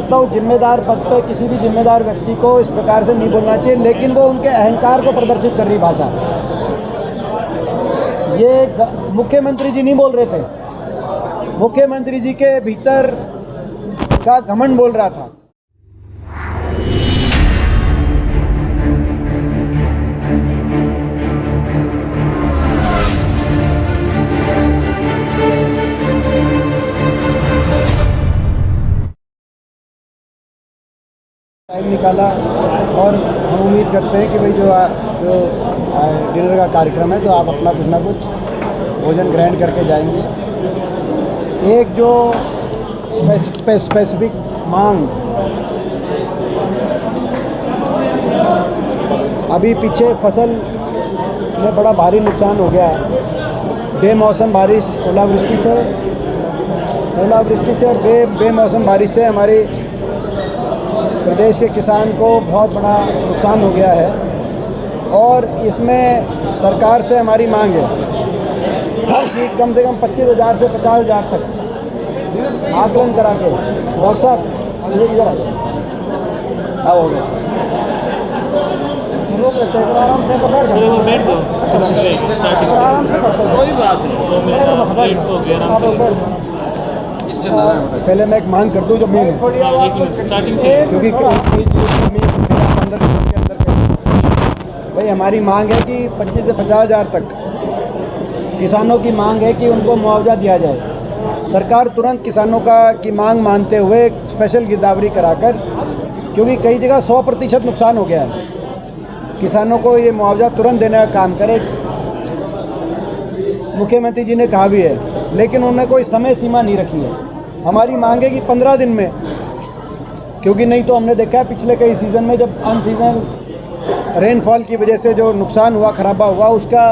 समझता हूँ जिम्मेदार पद पर किसी भी जिम्मेदार व्यक्ति को इस प्रकार से नहीं बोलना चाहिए, लेकिन वो उनके अहंकार को प्रदर्शित कर रही भाषा। ये मुख्यमंत्री जी नहीं बोल रहे थे, मुख्यमंत्री जी के भीतर का घमंड बोल रहा था। टाइम निकाला और हम उम्मीद करते हैं कि भाई जो डिनर का कार्यक्रम है तो आप अपना कुछ ना कुछ भोजन ग्रहण करके जाएंगे। एक जो स्पेसिफिक मांग अभी पीछे फसल में बड़ा भारी नुकसान हो गया है, बेमौसम बारिश ओलावृष्टि से और बेमौसम बारिश से हमारे प्रदेश के किसान को बहुत बड़ा नुकसान हो गया है। और इसमें सरकार से हमारी मांग है कि कम से कम 25,000 से 50,000 तक आकलन करा के। डॉक्टर साहब ये इधर आओ, हो गया लोग कहते हैं आराम से बैठ जाओ, आराम से कोई बात नहीं। पहले मैं एक मांग कर दूं जो मेन है, क्योंकि अंदर भाई हमारी मांग है कि 25 से 50,000 तक किसानों की मांग है कि उनको मुआवजा दिया जाए। सरकार तुरंत किसानों की मांग मानते हुए स्पेशल गिरदावरी कराकर, क्योंकि कई जगह 100% नुकसान हो गया है, किसानों को ये मुआवजा तुरंत देने का काम करे। मुख्यमंत्री जी ने कहा भी है, लेकिन उन्होंने कोई समय सीमा नहीं रखी है। हमारी मांग है कि 15 दिन में, क्योंकि नहीं तो हमने देखा है पिछले कई सीज़न में जब अनसीजनल रेनफॉल की वजह से जो नुकसान हुआ, खराबा हुआ, उसका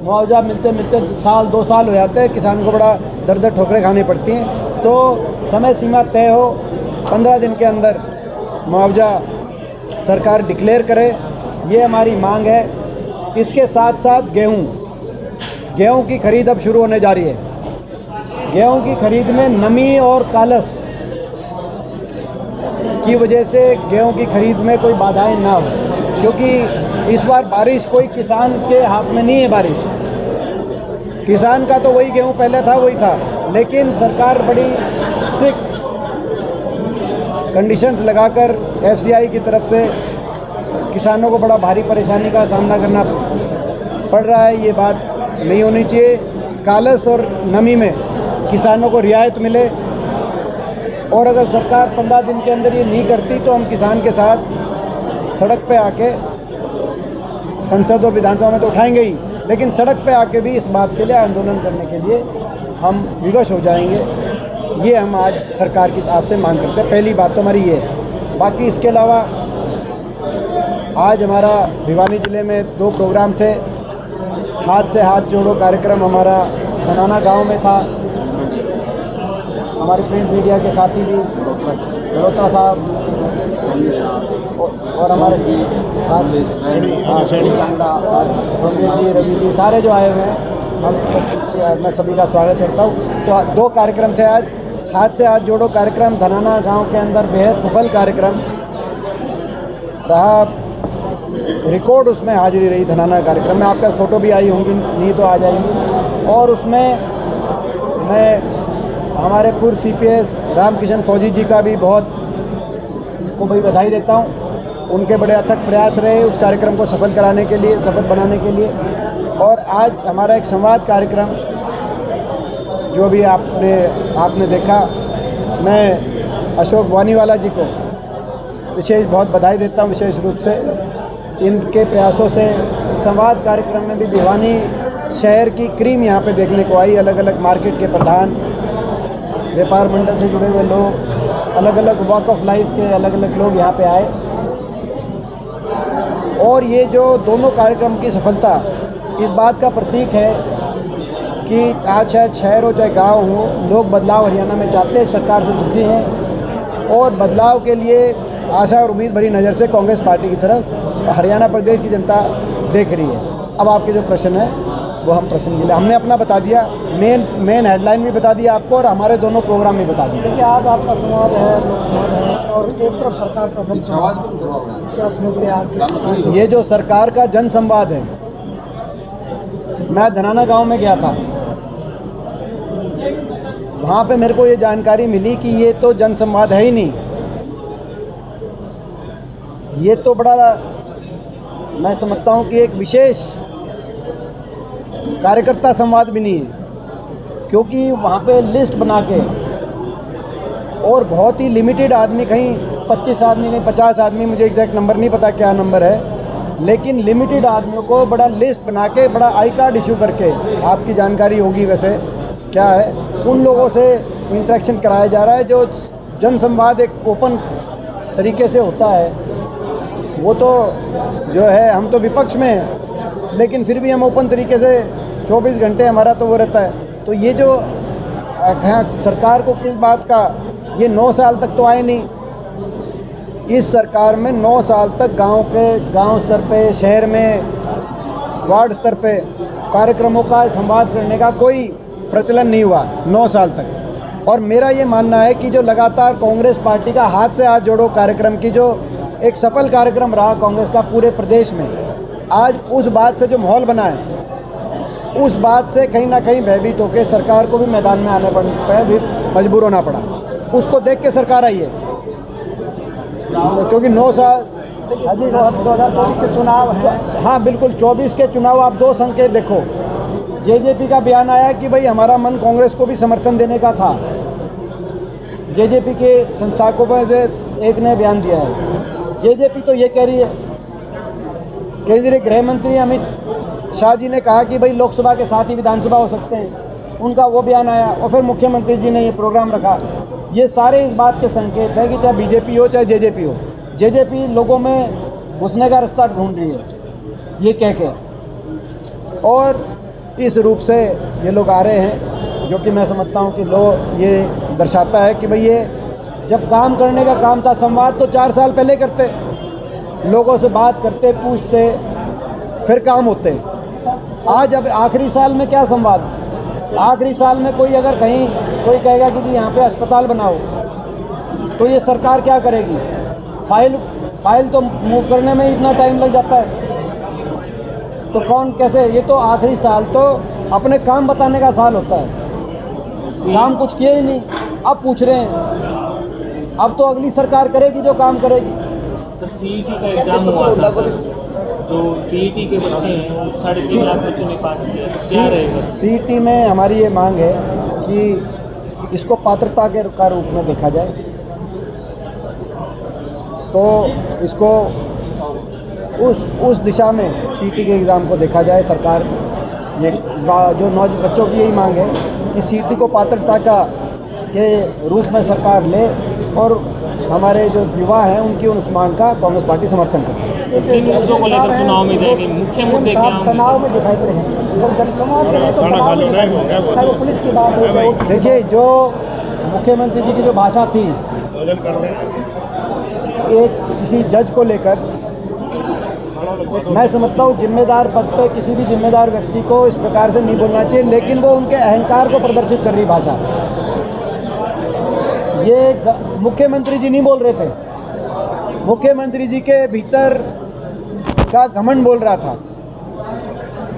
मुआवजा मिलते मिलते साल 2 साल हो जाते हैं, किसान को बड़ा दर ठोकरें खानी पड़ती हैं। तो समय सीमा तय हो, 15 दिन के अंदर मुआवजा सरकार डिक्लेयर करे, ये हमारी मांग है। इसके साथ साथ गेहूँ की खरीद अब शुरू होने जा रही है। गेहूं की खरीद में नमी और कालस की वजह से गेहूं की खरीद में कोई बाधाएं ना हो, क्योंकि इस बार बारिश कोई किसान के हाथ में नहीं है। बारिश किसान का तो वही गेहूं पहले था वही था, लेकिन सरकार बड़ी स्ट्रिक्ट कंडीशंस लगाकर एफसीआई की तरफ से किसानों को बड़ा भारी परेशानी का सामना करना पड़ रहा है। ये बात नहीं होनी चाहिए। कालस और नमी में किसानों को रियायत मिले, और अगर सरकार 15 दिन के अंदर ये नहीं करती तो हम किसान के साथ सड़क पे आके, संसद और विधानसभा में तो उठाएंगे ही, लेकिन सड़क पे आके भी इस बात के लिए आंदोलन करने के लिए हम विवश हो जाएंगे। ये हम आज सरकार की तरफ से मांग करते हैं। पहली बात तो हमारी ये है। बाकी इसके अलावा आज हमारा भिवानी ज़िले में 2 प्रोग्राम थे। हाथ से हाथ जोड़ो कार्यक्रम हमारा धनाना गांव में था। हमारे प्रिंट मीडिया के साथी भी जलोत्रा साहब और हमारे साथ संदीप जी, रवि जी, सारे जो आए हुए हैं, मैं सभी का स्वागत करता हूँ। तो 2 कार्यक्रम थे आज। हाथ से हाथ जोड़ो कार्यक्रम धनाना गांव के अंदर बेहद सफल कार्यक्रम रहा। रिकॉर्ड उसमें हाजिरी रही धनाना कार्यक्रम में। आपका फ़ोटो भी आई होंगी, नहीं तो आ जाएंगी। और उसमें मैं हमारे पूर्व CPS रामकिशन फौजी जी का भी बहुत को भाई बधाई देता हूँ। उनके बड़े अथक प्रयास रहे उस कार्यक्रम को सफल कराने के लिए, सफल बनाने के लिए। और आज हमारा एक संवाद कार्यक्रम जो भी आपने देखा, मैं अशोक वानीवाला जी को विशेष बहुत बधाई देता हूँ। विशेष रूप से इनके प्रयासों से संवाद कार्यक्रम में भी भिवानी शहर की क्रीम यहाँ पे देखने को आई। अलग अलग मार्केट के प्रधान, व्यापार मंडल से जुड़े हुए लोग, अलग अलग वॉक ऑफ लाइफ के अलग अलग लोग यहाँ पे आए। और ये जो दोनों कार्यक्रम की सफलता इस बात का प्रतीक है कि आज चाहे शहर हो चाहे गांव हो, लोग बदलाव हरियाणा में चाहते हैं, सरकार से दुखी हैं और बदलाव के लिए आशा और उम्मीद भरी नज़र से कांग्रेस पार्टी की तरफ हरियाणा प्रदेश की जनता देख रही है। अब आपके जो प्रश्न है वो हम प्रश्न के लिए हमने अपना बता दिया, मेन हेडलाइन भी बता दिया आपको और हमारे दोनों प्रोग्राम भी बता दिए। देखिए आज आपका संवाद है, लोक संवाद है, और एक तरफ सरकार का जन संवाद, क्या समझते हैं आज की सरकार? ये जो सरकार का जन संवाद है, मैं धनाना गांव में गया था, वहाँ पे मेरे को ये जानकारी मिली कि ये तो जन संवाद है ही नहीं, ये तो बड़ा मैं समझता हूँ कि एक विशेष कार्यकर्ता संवाद भी नहीं है, क्योंकि वहाँ पे लिस्ट बना के और बहुत ही लिमिटेड आदमी, कहीं 25 आदमी कहीं 50 आदमी, मुझे एग्जैक्ट नंबर नहीं पता क्या नंबर है, लेकिन लिमिटेड आदमियों को बड़ा लिस्ट बना के बड़ा आई कार्ड इशू करके, आपकी जानकारी होगी वैसे क्या है, उन लोगों से इंटरेक्शन कराया जा रहा है। जो जन संवाद एक ओपन तरीके से होता है, वो तो जो है हम तो विपक्ष में हैं, लेकिन फिर भी हम ओपन तरीके से 24 घंटे हमारा तो वो रहता है। तो ये जो सरकार को किस बात का, ये 9 साल तक तो आए नहीं, इस सरकार में 9 साल तक गांव स्तर पे, शहर में, वार्ड स्तर पे कार्यक्रमों का संवाद करने का कोई प्रचलन नहीं हुआ 9 साल तक। और मेरा ये मानना है कि जो लगातार कांग्रेस पार्टी का हाथ से हाथ जोड़ो कार्यक्रम की जो एक सफल कार्यक्रम रहा कांग्रेस का पूरे प्रदेश में, आज उस बात से जो माहौल बना है, उस बात से कहीं ना कहीं भयभीत होकर सरकार को भी मैदान में आने पर भी मजबूर होना पड़ा। उसको देख के सरकार आई है, क्योंकि 9 साल 2024 के चुनाव है। हाँ बिल्कुल, 24 के चुनाव आप 2 संकेत देखो। जेजेपी का बयान आया कि भाई हमारा मन कांग्रेस को भी समर्थन देने का था। जेजेपी के संस्थापकों में से एक ने बयान दिया है। जेजेपी तो ये कह रही है, केंद्रीय गृह मंत्री अमित शाह जी ने कहा कि भाई लोकसभा के साथ ही विधानसभा हो सकते हैं, उनका वो बयान आया, और फिर मुख्यमंत्री जी ने ये प्रोग्राम रखा। ये सारे इस बात के संकेत है कि चाहे बीजेपी हो चाहे जेजेपी हो, जेजेपी लोगों में घुसने का रास्ता ढूंढ रही है ये कह के, और इस रूप से ये लोग आ रहे हैं, जो कि मैं समझता हूँ कि ये दर्शाता है कि भाई ये जब काम करने का काम था संवाद तो 4 साल पहले करते, लोगों से बात करते, पूछते, फिर काम होते। आज अब आखिरी साल में क्या संवाद? आखिरी साल में कोई अगर कहीं कोई कहेगा कि जी यहाँ पे अस्पताल बनाओ, तो ये सरकार क्या करेगी? फाइल तो मूव करने में इतना टाइम लग जाता है, तो कौन कैसे? ये तो आखिरी साल तो अपने काम बताने का साल होता है, काम कुछ किए ही नहीं, अब पूछ रहे हैं। अब तो अगली सरकार करेगी जो काम करेगी। तो सीईटी का एग्जाम हुआ था सर, जो सीईटी के बच्चे हैं वो 3.5 लाख बच्चों ने पास किया, क्या रहेगा? सीईटी में हमारी ये मांग है कि इसको पात्रता का रूप में देखा जाए, तो इसको उस दिशा में सीईटी के एग्ज़ाम को देखा जाए। सरकार ये जो बच्चों की यही मांग है कि सीईटी को पात्रता के रूप में सरकार ले, और हमारे जो युवा हैं उनकी उस मांग का कांग्रेस पार्टी समर्थन करती है। मुद्दों को लेकर चुनाव में जाएगी, मुख्य मुद्दे क्या होंगे? तनाव में दिखाई पड़े हैं, जब जनसंवाद करें तो तनाव में दिखाई पड़े, चाहे वो पुलिस की बात हो चाहे वो। देखिए, जो मुख्यमंत्री जी की जो भाषा थी, एक किसी जज को लेकर, मैं समझता हूँ जिम्मेदार पद पे किसी भी जिम्मेदार व्यक्ति को इस प्रकार से नहीं बोलना चाहिए, लेकिन वो उनके अहंकार को प्रदर्शित कर रही भाषा। ये मुख्यमंत्री जी नहीं बोल रहे थे, मुख्यमंत्री जी के भीतर का घमंड बोल रहा था।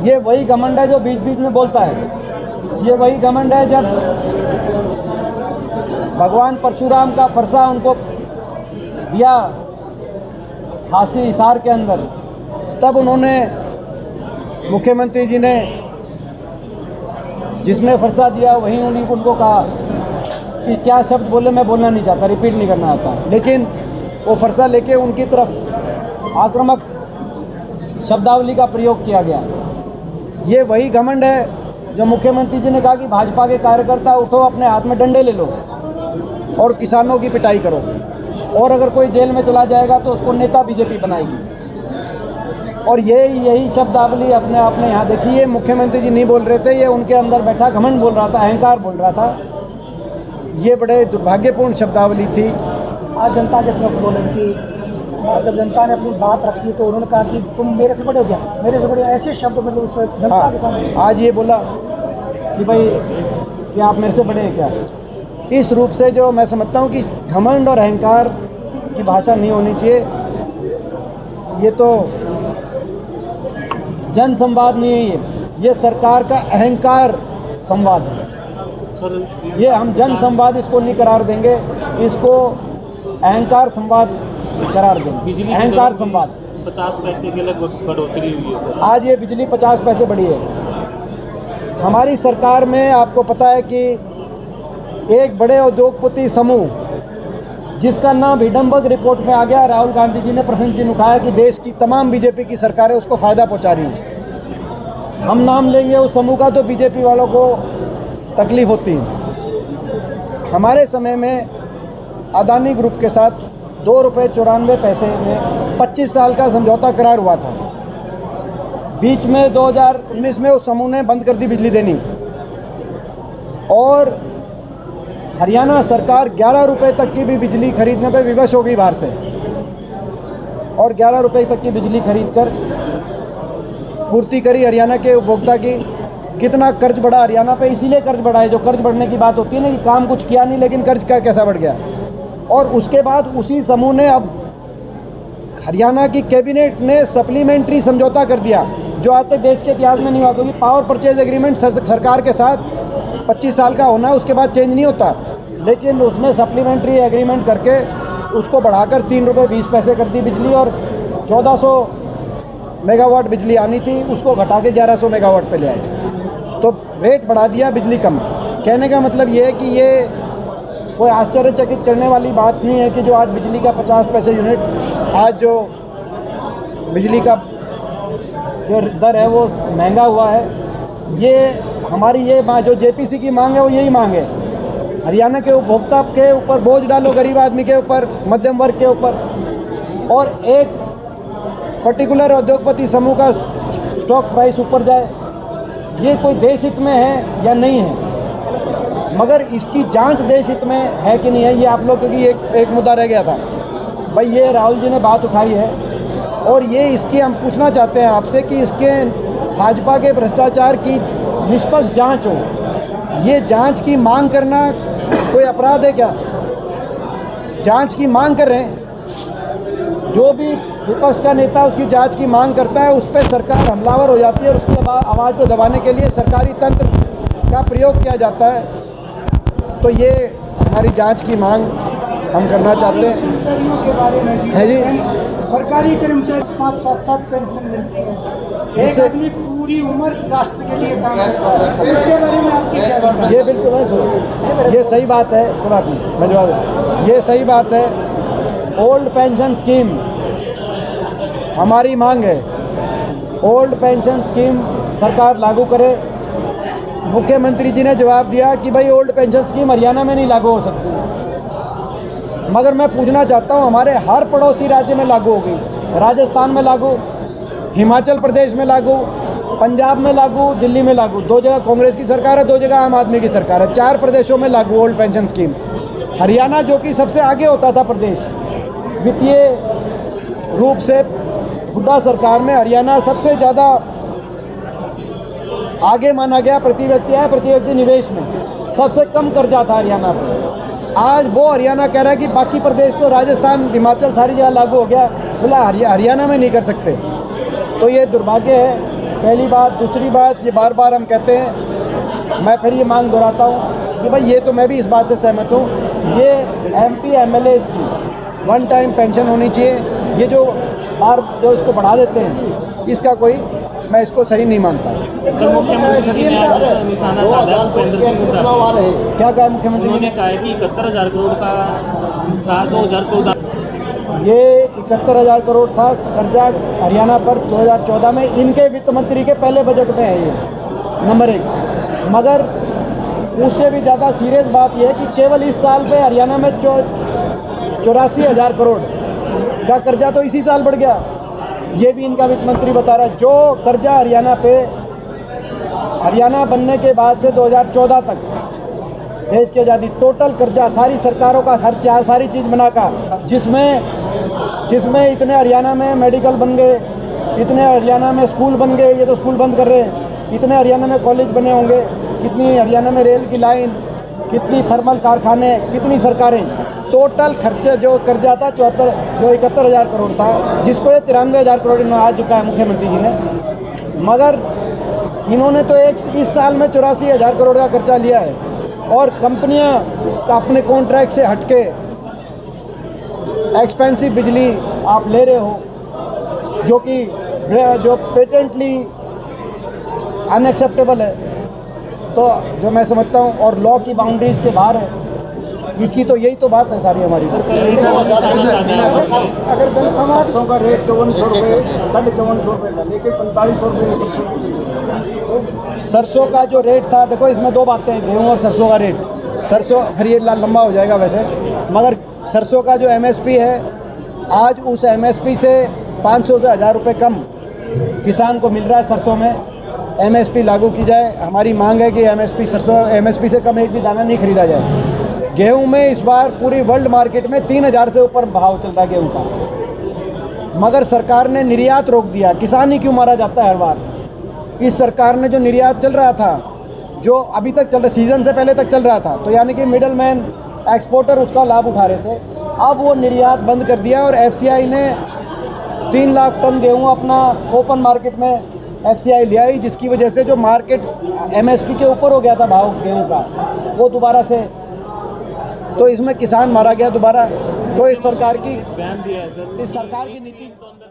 ये वही घमंड है जो बीच बीच में बोलता है। ये वही घमंड है जब भगवान परशुराम का फरसा उनको दिया हासी हिसार के अंदर, तब उन्होंने, मुख्यमंत्री जी ने, जिसने फरसा दिया वहीं उनको कहा कि क्या शब्द बोले मैं बोलना नहीं चाहता, रिपीट नहीं करना आता, लेकिन वो फरसा लेके उनकी तरफ आक्रामक शब्दावली का प्रयोग किया गया। ये वही घमंड है जो मुख्यमंत्री जी ने कहा कि भाजपा के कार्यकर्ता उठो, अपने हाथ में डंडे ले लो और किसानों की पिटाई करो, और अगर कोई जेल में चला जाएगा तो उसको नेता बीजेपी बनाएगी। और यही शब्दावली अपने आप में यहाँ देखिए, ये मुख्यमंत्री जी नहीं बोल रहे थे, ये उनके अंदर बैठा घमंड बोल रहा था, अहंकार बोल रहा था। ये बड़े दुर्भाग्यपूर्ण शब्दावली थी। आज जनता के समक्ष बोले कि बाद जब जनता ने अपनी बात रखी तो उन्होंने कहा कि तुम मेरे से बड़े हो क्या, मेरे से बड़े, ऐसे शब्द मतलब उस जनता के सामने आज ये बोला कि भाई कि आप मेरे से बड़े हैं क्या। इस रूप से जो मैं समझता हूँ कि घमंड और अहंकार की भाषा नहीं होनी चाहिए। ये तो जन संवाद नहीं है, ये सरकार का अहंकार संवाद है। सर ये हम जन संवाद इसको नहीं करार देंगे, इसको अहंकार संवाद करार देंगे। बिजली के अहंकार दरों में संवाद। 50 पैसे की लगभग बढ़ोतरी हुई है सर। आज ये बिजली 50 पैसे बढ़ी है। हमारी सरकार में आपको पता है कि एक बड़े उद्योगपति समूह जिसका नाम हिडनबर्ग रिपोर्ट में आ गया, राहुल गांधी जी ने प्रश्न चिन्ह उठाया कि देश की तमाम बीजेपी की सरकारें उसको फ़ायदा पहुंचा रही हैं। हम नाम लेंगे उस समूह का तो बीजेपी वालों को तकलीफ होती है। हमारे समय में अदानी ग्रुप के साथ ₹2.94 में 25 साल का समझौता करार हुआ था। बीच में 2019 में उस समूह ने बंद कर दी बिजली देनी, और हरियाणा सरकार 11 रुपये तक की भी बिजली खरीदने पे विवश हो गई बाहर से, और 11 रुपये तक की बिजली खरीद कर पूर्ति करी हरियाणा के उपभोक्ता की। कितना कर्ज बढ़ा हरियाणा पे, इसीलिए कर्ज बढ़ा है। जो कर्ज बढ़ने की बात होती है ना कि काम कुछ किया नहीं लेकिन कर्ज का कैसा बढ़ गया। और उसके बाद उसी समूह ने अब हरियाणा की कैबिनेट ने सप्लीमेंट्री समझौता कर दिया, जो आज तक देश के इतिहास में नहीं हुआ। क्योंकि पावर परचेज एग्रीमेंट सरकार के साथ 25 साल का होना, उसके बाद चेंज नहीं होता, लेकिन उसमें सप्लीमेंट्री एग्रीमेंट करके उसको बढ़ाकर ₹3.20 कर दी बिजली, और 1400 मेगावाट बिजली आनी थी उसको घटा के 1100 मेगावाट पे ले आए। तो रेट बढ़ा दिया, बिजली कम। कहने का मतलब ये है कि ये कोई आश्चर्यचकित करने वाली बात नहीं है कि जो आज बिजली का 50 पैसे यूनिट, आज जो बिजली का जो दर है वो महंगा हुआ है। ये हमारी ये जो जेपीसी की मांग है वो यही मांग है। हरियाणा के उपभोक्ता के ऊपर बोझ डालो, गरीब आदमी के ऊपर, मध्यम वर्ग के ऊपर, और एक पर्टिकुलर उद्योगपति समूह का स्टॉक प्राइस ऊपर जाए। ये कोई देश हित में है या नहीं है, मगर इसकी जांच देश हित में है कि नहीं है ये आप लोग, क्योंकि एक मुद्दा रह गया था भाई, ये राहुल जी ने बात उठाई है, और ये इसकी हम पूछना चाहते हैं आपसे कि इसके भाजपा के भ्रष्टाचार की निष्पक्ष जांच हो। ये जांच की मांग करना कोई अपराध है क्या? जांच की मांग कर रहे हैं, जो भी विपक्ष का नेता उसकी जांच की मांग करता है उस पर सरकार हमलावर हो जाती है, और उसके बाद आवाज़ को दबाने के लिए सरकारी तंत्र का प्रयोग किया जाता है। तो ये हमारी जांच की मांग हम करना चाहते हैं। कर्मचारियों के बारे में है जी, सरकारी कर्मचारी 5-7 पेंशन मिलती है, एक आदमी पूरी उम्र राष्ट्र के लिए काम करता है, इसके बारे में आपकी क्या राय है? ये बिल्कुल है, ये सही बात है, कोई बात नहीं, मैं जवाब दूँ। ये सही बात है। ओल्ड पेंशन स्कीम हमारी मांग है, ओल्ड पेंशन स्कीम सरकार लागू करे। मुख्यमंत्री जी ने जवाब दिया कि भाई ओल्ड पेंशन स्कीम हरियाणा में नहीं लागू हो सकती, मगर मैं पूछना चाहता हूँ हमारे हर पड़ोसी राज्य में लागू होगी। राजस्थान में लागू, हिमाचल प्रदेश में लागू, पंजाब में लागू, दिल्ली में लागू। 2 जगह कांग्रेस की सरकार है, 2 जगह आम आदमी की सरकार है। 4 प्रदेशों में लागू ओल्ड पेंशन स्कीम। हरियाणा जो कि सबसे आगे होता था प्रदेश वित्तीय रूप से, हुड्डा सरकार में हरियाणा सबसे ज़्यादा आगे माना गया प्रति व्यक्ति निवेश में। सबसे कम कर्जा था हरियाणा पर। आज वो हरियाणा कह रहा है कि बाकी प्रदेश तो राजस्थान, हिमाचल सारी जगह लागू हो गया, बोला हरियाणा में नहीं कर सकते। तो ये दुर्भाग्य है, पहली बात। दूसरी बात, ये बार बार हम कहते हैं, मैं फिर ये मांग दोहराता हूँ कि भाई ये तो मैं भी इस बात से सहमत हूँ, ये MP MLAs की 1 टाइम पेंशन होनी चाहिए। ये जो इसको बढ़ा देते हैं, इसका कोई, मैं इसको सही नहीं मानता। मुख्यमंत्री ने आज निशाना साधा भूपेंद्र सिंह हुड्डा। क्या कहा मुख्यमंत्री? उन्होंने कहा है कि 71,000 करोड़ का था 2014। ये 71,000 करोड़ था कर्जा हरियाणा पर 2014 में, इनके वित्त मंत्री के पहले बजट में है ये, नंबर 1। मगर उससे भी ज़्यादा सीरियस बात यह है कि केवल इस साल पे हरियाणा में 84,000 करोड़ का कर्जा तो इसी साल बढ़ गया। ये भी इनका वित्त मंत्री बता रहा है। जो कर्जा हरियाणा बनने के बाद से 2014 तक देश की आज़ादी, टोटल कर्जा सारी सरकारों का, सारी चीज़ बनाकर, जिसमें जिसमें इतने हरियाणा में मेडिकल बन गए, इतने हरियाणा में स्कूल बन गए, ये तो स्कूल बंद कर रहे हैं, इतने हरियाणा में कॉलेज बने होंगे, कितनी हरियाणा में रेल की लाइन, कितनी थर्मल कारखाने, कितनी सरकारें, टोटल खर्चे जो कर्जा था 71,000 करोड़ था, जिसको ये 93,000 करोड़ इन्होंने आ चुका है मुख्यमंत्री जी ने। मगर इन्होंने तो इस साल में 84,000 करोड़ का खर्चा लिया है, और कंपनियां अपने कॉन्ट्रैक्ट से हटके एक्सपेंसिव बिजली आप ले रहे हो, जो पेटेंटली अनएक्सेप्टेबल है, तो जो मैं समझता हूँ, और लॉ की बाउंड्रीज के बाहर है। इसकी तो यही तो बात है सारी हमारी। अगर जनसमाज सरसों का रेट 5400 रुपये, 5450 रुपये था, लेकिन 4500 रुपये सरसों का जो रेट था। देखो, इसमें दो बातें हैं, गेहूँ और सरसों का रेट। सरसों खरीद लंबा हो जाएगा वैसे, मगर सरसों का जो MSP है, आज उस MSP से 500 से 1000 रुपये कम किसान को मिल रहा है। सरसों में MSP लागू की जाए, हमारी मांग है कि MSP से कम एक भी दाना नहीं खरीदा जाए। गेहूं में इस बार पूरी वर्ल्ड मार्केट में 3000 से ऊपर भाव चल रहा है गेहूं का, मगर सरकार ने निर्यात रोक दिया। किसान ही क्यों मारा जाता है हर बार? इस सरकार ने जो निर्यात चल रहा था, जो अभी तक चल रहा, सीजन से पहले तक चल रहा था, तो यानी कि मिडल मैन एक्सपोर्टर उसका लाभ उठा रहे थे, अब वो निर्यात बंद कर दिया। और FCI ने 3 लाख टन गेहूँ अपना ओपन मार्केट में FCI ले आई, जिसकी वजह से जो मार्केट MSP के ऊपर हो गया था भाव गेहूँ का, वो दोबारा से, तो इसमें किसान मारा गया दोबारा। तो इस सरकार की बयान दिया है सर, इस सरकार की एक नीति सील तो अंदर